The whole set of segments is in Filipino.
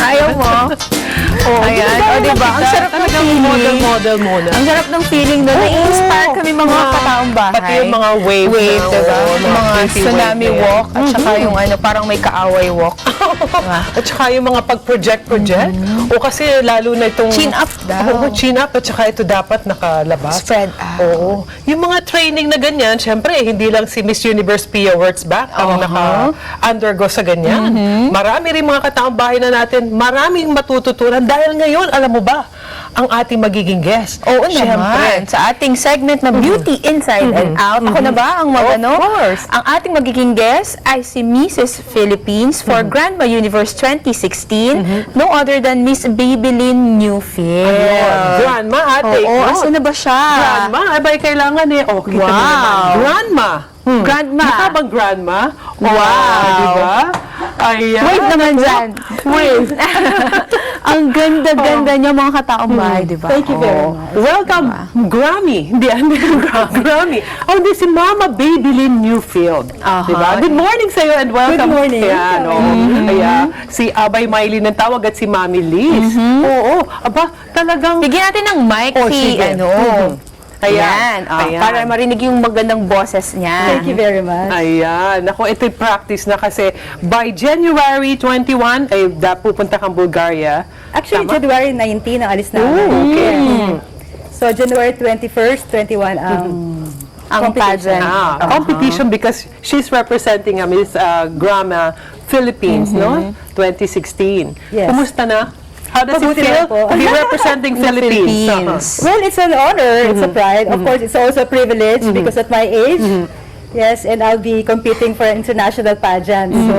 Ayaw mo? Ayan. O, diba? Ang sarap ng feeling. Model. Ang sarap ng feeling na na-inspire kami mga kataong bahay. Pati yung mga wave, diba? Mga tsunami wave walk. At saka yung ano, parang may kaaway walk. Diba? At saka yung mga pag-project. O kasi lalo na itong... Chin up daw. Oo, chin up. At saka ito dapat nakalabas. Spread out. Oo. Yung mga training na ganyan, syempre, hindi lang si Miss Universe Pia Wurtzbach ang naka-undergo sa ganyan. Marami rin mga kataong bahay na natin, maraming matututunan. Dahil ngayon, alam mo ba, ang ating magiging guest. Oo naman. Sa ating segment na Beauty Inside and Out. Ako na ba ang mag-ano? Of course. Ang ating magiging guest ay si Mrs. Philippines for Grandma Universe 2016. No other than Miss Babylin Newfield. Grandma, ate. Oo, asan na ba siya? Grandma, abay kailangan eh. Oh, kita mo Wow. naman. Grandma. Grandma. Mukha bang grandma? Wow. Diba? Ayan. Wait naman dyan. Wait. Ang ganda-ganda niya mga kataong bahay, di ba? Thank you very much. Welcome, Grammy. Hindi, Grammy. Oh, this si Mama Babylin Newfield. Diba? Good morning sa'yo and welcome. Good morning. Ayan, Ayan. Si Abay Miley ng tawag at si Mami Liz. Oo. Aba, talagang... Bigyan natin ng mic si, sige. ano, Ayan. Para marinig yung magandang boses niya. Thank you very much. Ayan. Ako, ito'y practice na kasi by January 21, ay pupunta kang Bulgaria. Actually, Tama? January 19 ang alis na. Okay. So, January 21st, 21 ang Ang pageant. Competition because she's representing Miss Grandma Philippines, no? 2016. Yes. Kumusta na? How does it Mabuti feel na po. to be representing Philippines? Well, it's an honor, it's a pride. Of course, it's also a privilege because at my age, yes, and I'll be competing for an international pageant. So,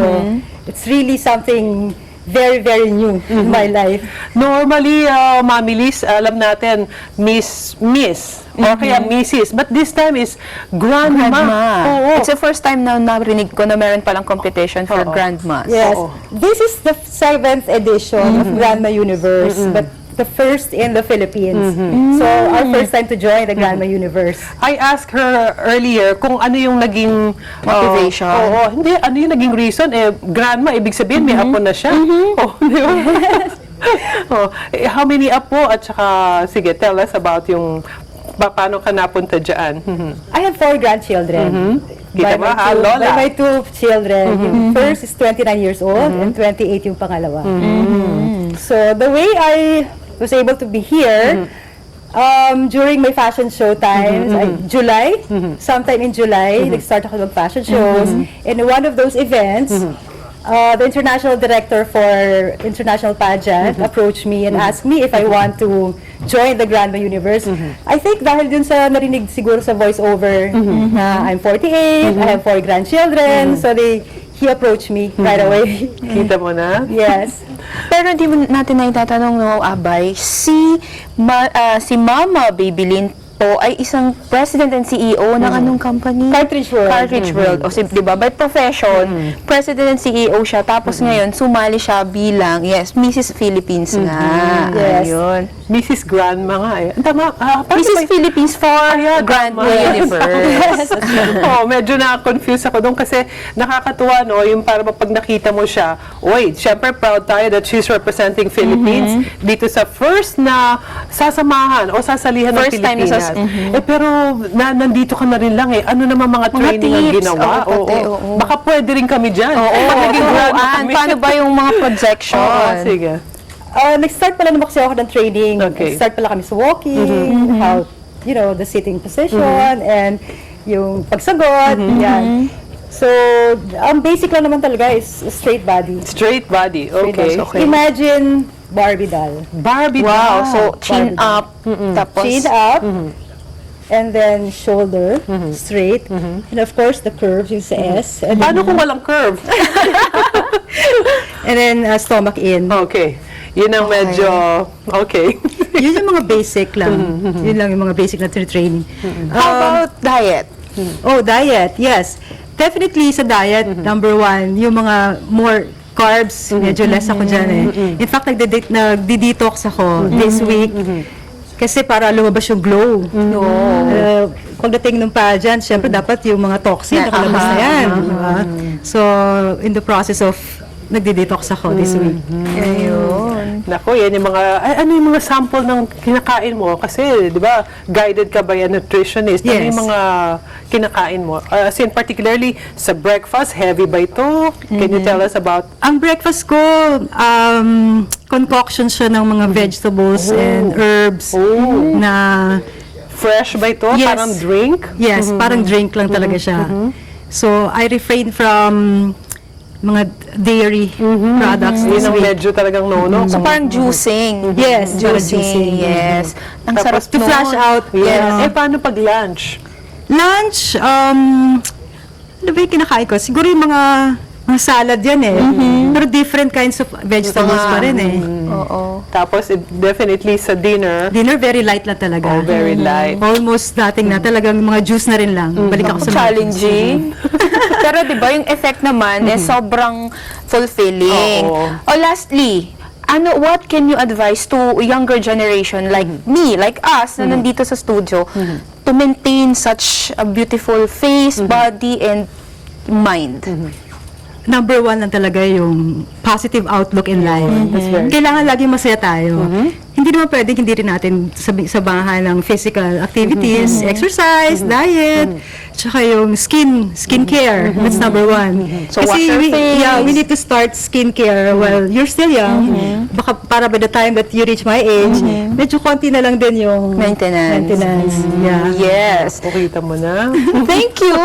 it's really something very, very new in my life. Normally, Mami Liz, alam natin, Miss, or kaya Mrs. But this time is Grandma. Oo. It's the first time na narinig ko na meron palang competition for grandmas. Yes, this is the 7th edition of Grandma Universe, but the first in the Philippines. So, our first time to join the Grandma Universe. I asked her earlier kung ano yung naging Motivation. Hindi, ano yung naging reason? Grandma, ibig sabihin may apo na siya. Di ba? How many apo? At saka, sige, tell us about yung paano ka napunta dyan. I have 4 grandchildren. Kita mo, Lola? By my 2 children. Yung first is 29 years old and 28 yung pangalawa. So, the way I was able to be here, during my fashion show times, July, sometime in July, nag-start ako mag-fashion shows. And one of those events, the international director for international pageant approached me and asked me if I want to join the Grandma Universe. I think dahil dun sa narinig siguro sa voiceover na I'm 48, I have 4 grandchildren, so he approached me right away. Kita mo na? Yes. Pero hindi mo natin na itatanong, no, Abay, si Mama Babylin po ay isang president and CEO ng anong company? Cartridge World. Cartridge World. O, di ba, by profession, president and CEO siya. Tapos ngayon, sumali siya bilang, Mrs. Philippines nga. Yes. Ayun. Mrs. Grandma nga eh. Tama. Mrs. Philippines for Grandma Universe. Medyo na-confuse ako doon kasi nakakatuwa, no, yung para pag nakita mo siya, syempre proud tayo that she's representing Philippines dito sa first na sasamahan o sasalihan ng First time na Pilipinas. Pero nandito ka na rin lang eh. Ano naman mga training ang tips. ginawa? Oo. Baka pwede rin kami dyan. Pag naging grandma kami. Paano ba yung mga projection? Sige. Nag-start pala naman kasi ako ng training. Okay. Nag-start pala kami sa walking, how, the sitting position, and yung pagsagot, yan. So, ang basic lang naman talaga is straight body. Straight body. Okay. Imagine Barbie doll. Barbie Wow. doll. So, chin Barbie up. Tapos, Chin up, and then shoulder, straight, and of course the curves, yung sa S, and Paano kung walang curve? then stomach in. Okay. Yun ang medyo, okay. Yun yung mga basic lang. Yun lang yung mga basic na training. how about diet? Diet, yes. Definitely sa diet, number 1, yung mga more carbs, medyo less ako dyan eh. In fact, nagdi-detox ako this week. Kasi para lumabas yung glow. Pagdating ng pageant, syempre dapat yung mga toxin nakalabas na yan. Diba? So, in the process of nagde-detox ako this week. Ayun. Nako, yan yung mga, ano yung mga sample ng kinakain mo? Kasi, di ba, guided ka by a nutritionist. Ano Yes. yung mga kinakain mo? As in, particularly sa breakfast, heavy ba ito? Can you tell us about? Ang breakfast ko, concoction siya ng mga vegetables and herbs na Fresh ba ito? Yes. Parang drink? yes, parang drink lang talaga siya. So, I refrain from mga dairy products Yun this ang week. medyo talagang no-no. So parang juicing. Yes, parang juicing. juicing. Yes. Ang sarap To flash nun. out. Yes. Paano pag lunch? Lunch, ano ba yung kinakain ko? Siguro yung mga salad yan eh. Pero different kinds of vegetables pa rin eh. Oo. Tapos, definitely sa dinner, Dinner, very light lang talaga. very light. Almost nothing na. Talagang mga juice na rin lang. Balik ako sa mga Challenging. Pero 'di ba yung effect naman is sobrang fulfilling. Oo. Lastly, what can you advise to younger generation like me, like us na nandito sa studio to maintain such a beautiful face, body and mind? Number one lang talaga yung positive outlook in life. Kailangan laging masaya tayo. Hindi naman pwedeng hindi rin natin sabahan ng physical activities, exercise, diet, tsaka yung skincare. That's number one. So wash your face. we need to start skincare while you're still young. Baka para by the time that you reach my age, medyo konti na lang din yung Maintenance. Yeah. Yes. O, kita mo na. Thank you.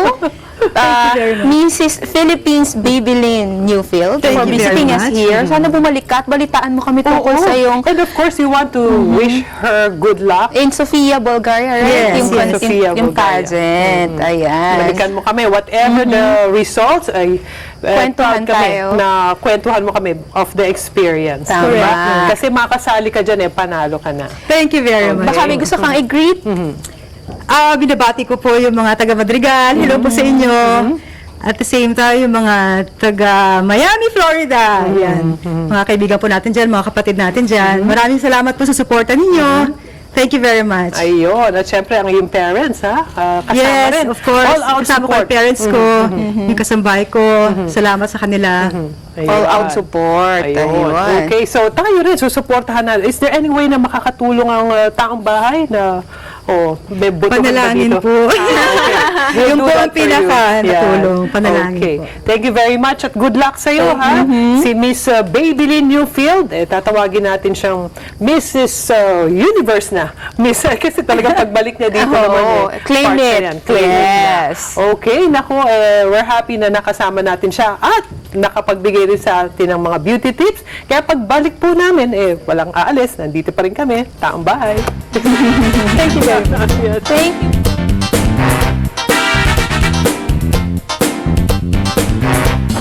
very much. Mrs. Philippines Babylin Newfield Thank for you very visiting us much. here. Sana bumalik ka at balitaan mo kami tungkol Oo. sa iyong And of course, you want to wish her good luck. in Sofia, Bulgaria, Yes, right? yes. Sofia, Yung Bulgaria. pageant. Ayan. Balikan mo kami. Whatever the results, ay Kwentuhan proud kami tayo. na kwentuhan mo kami of the experience. Tama. Diba? Kasi makasali ka dyan, panalo ka na. Thank you very much. Baka may gusto kang i-greet. Binabati ko po yung mga taga Madrigal. Hello po sa inyo. At the same time, yung mga taga Miami, Florida. Yan. Mga kaibigan po natin dyan, mga kapatid natin dyan. Maraming salamat po sa suporta ninyo. Thank you very much. Ayun. At syempre, ang iyong parents, ha? Kasama Yes, rin. of course. All out Kasama ko support. yung parents ko, yung kasambahay ko. Salamat sa kanila. Ayun. All out support. Ayun. Ayun. Okay, so tayo rin, susuportahan natin. Is there any way na makakatulong ang taong bahay na may butuhan ba Panalangin dito? po. We'll Yung do po that ang for you. pinaka-natulong. Panalangin Okay. po. Thank you very much at good luck sa iyo, ha? Si Miss Babylin Newfield, tatawagin natin siyang Mrs. Universe na. Miss, kasi talaga pagbalik niya dito naman claim part na it. yan. Claim it na. Yes. Okay, nako, we're happy na nakasama natin siya at nakapagbigay rin sa atin ng mga beauty tips. Kaya pagbalik po namin, walang aalis, nandito pa rin kami, taong bahay. Thank you very much. Yes. Thank you.